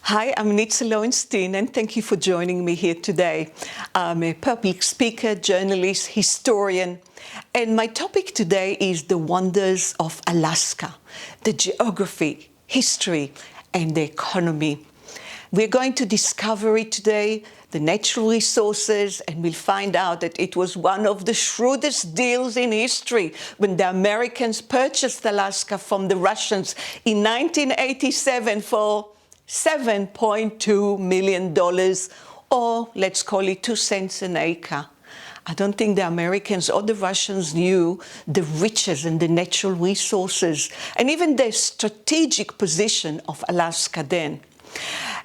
Hi, I'm Nitza Lowenstein, and thank you for joining me here today. I'm a public speaker, journalist, historian, and my topic today is the wonders of Alaska, the geography, history, and the economy. We're going to discover it today, the natural resources, and we'll find out that it was one of the shrewdest deals in history when the Americans purchased Alaska from the Russians in 1987 for $7.2 million, or let's call it 2 cents an acre. I don't think the Americans or the Russians knew the riches and the natural resources and even the strategic position of Alaska then.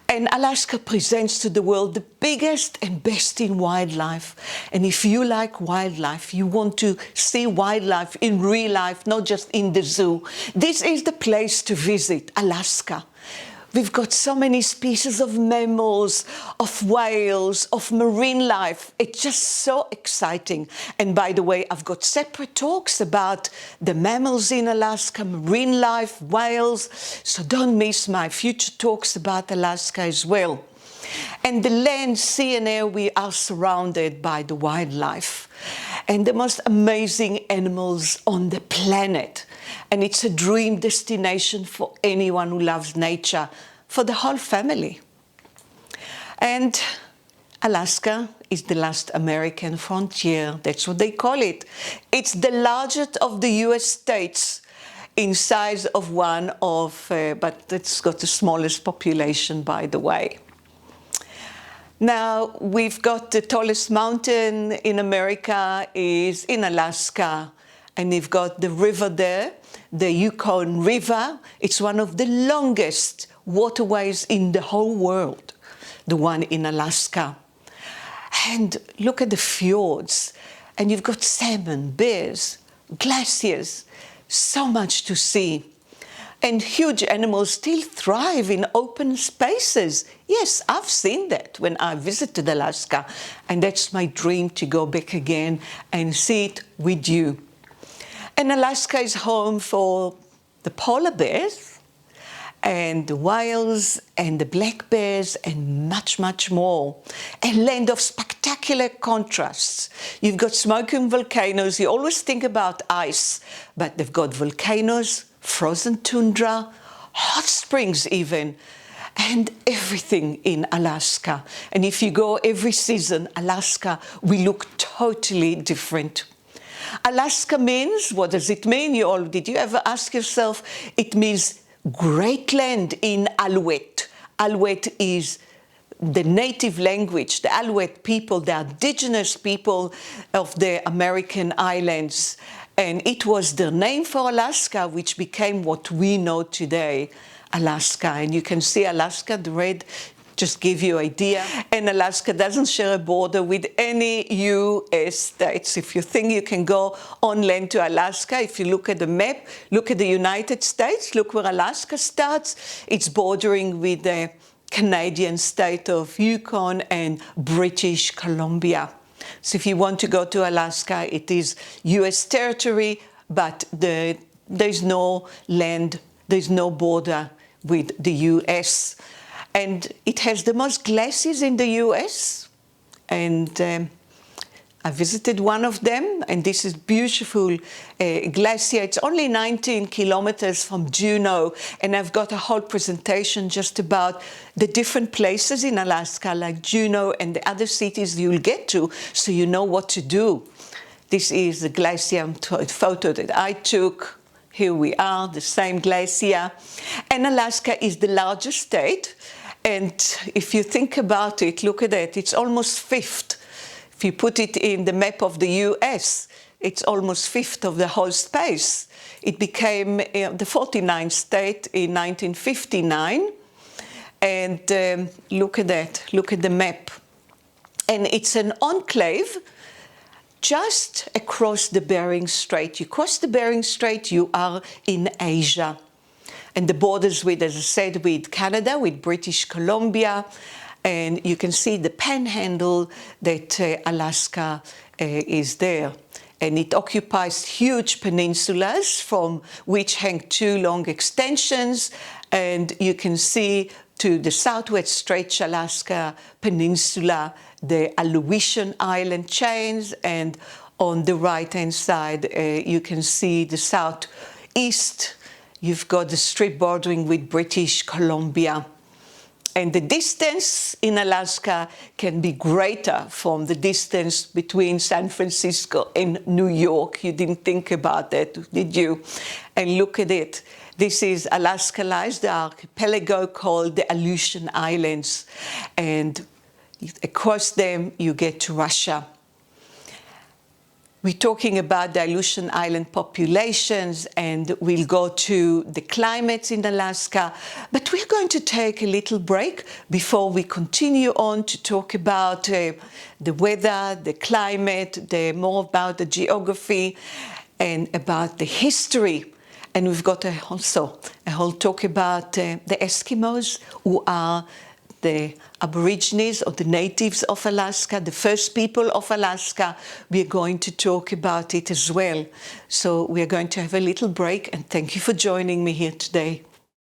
And Alaska presents to the world the biggest and best in wildlife. And if you like wildlife, you want to see wildlife in real life, not just in the zoo, this is the place to visit, Alaska. We've got so many species of mammals, of whales, of marine life. It's just so exciting. And by the way, I've got separate talks about the mammals in Alaska, marine life, whales. So don't miss my future talks about Alaska as well. And the land, sea and air, we are surrounded by the wildlife and the most amazing animals on the planet. And it's a dream destination for anyone who loves nature, for the whole family. And Alaska is the last American frontier. That's what they call it. It's the largest of the US states in size of one of, but it's got the smallest population, by the way. Now, we've got the tallest mountain in America is in Alaska, and we've got the river there, the Yukon River. It's one of the longest waterways in the whole world, the one in Alaska. And look at the fjords, and you've got salmon, bears, glaciers, so much to see. And huge animals still thrive in open spaces. Yes, I've seen that when I visited Alaska, and that's my dream, to go back again and see it with you. And Alaska is home for the polar bears and the whales and the black bears and much, much more. A land of spectacular contrasts. You've got smoking volcanoes. You always think about ice, but they've got volcanoes, frozen tundra, hot springs even, and everything in Alaska. And if you go every season, Alaska will look totally different. Alaska means, what does it mean? Did you ever ask yourself? It means great land in Aleut. Aleut is the native language, the Aleut people, the indigenous people of the American islands. And it was the name for Alaska, which became what we know today, Alaska. And you can see Alaska, the red, just give you an idea. And Alaska doesn't share a border with any US states. If you think you can go on land to Alaska, if you look at the map, look at the United States, look where Alaska starts. It's bordering with the Canadian state of Yukon and British Columbia. So if you want to go to Alaska, it is US territory, but there's no land, there's no border with the US. And it has the most glaciers in the US. And I visited one of them, and this is beautiful glacier. It's only 19 kilometers from Juneau, and I've got a whole presentation just about the different places in Alaska, like Juneau and the other cities you'll get to, so you know what to do. This is the glacier photo that I took. Here we are, the same glacier. And Alaska is the largest state. And if you think about it, look at that, it's almost fifth. If you put it in the map of the US, it's almost fifth of the whole space. It became the 49th state in 1959. And look at that, look at the map. And it's an enclave just across the Bering Strait. You cross the Bering Strait, you are in Asia. And the borders with, as I said, with Canada, with British Columbia, and you can see the panhandle that Alaska is there. And it occupies huge peninsulas from which hang two long extensions, and you can see to the southwest Strait Alaska Peninsula, the Aleutian Island chains, and on the right-hand side, you can see the southeast. You've got the strip bordering with British Columbia. And the distance in Alaska can be greater from the distance between San Francisco and New York. You didn't think about that, did you? And look at it. This is Alaska lies, the archipelago called the Aleutian Islands. And across them, you get to Russia. We're talking about the Aleutian Island populations, and we'll go to the climates in Alaska. But we're going to take a little break before we continue on to talk about the weather, the climate, more about the geography, and about the history. And we've got also a whole talk about the Eskimos, who are the Aborigines or the natives of Alaska, the first people of Alaska. We're going to talk about it as well. So we're going to have a little break, and thank you for joining me here today.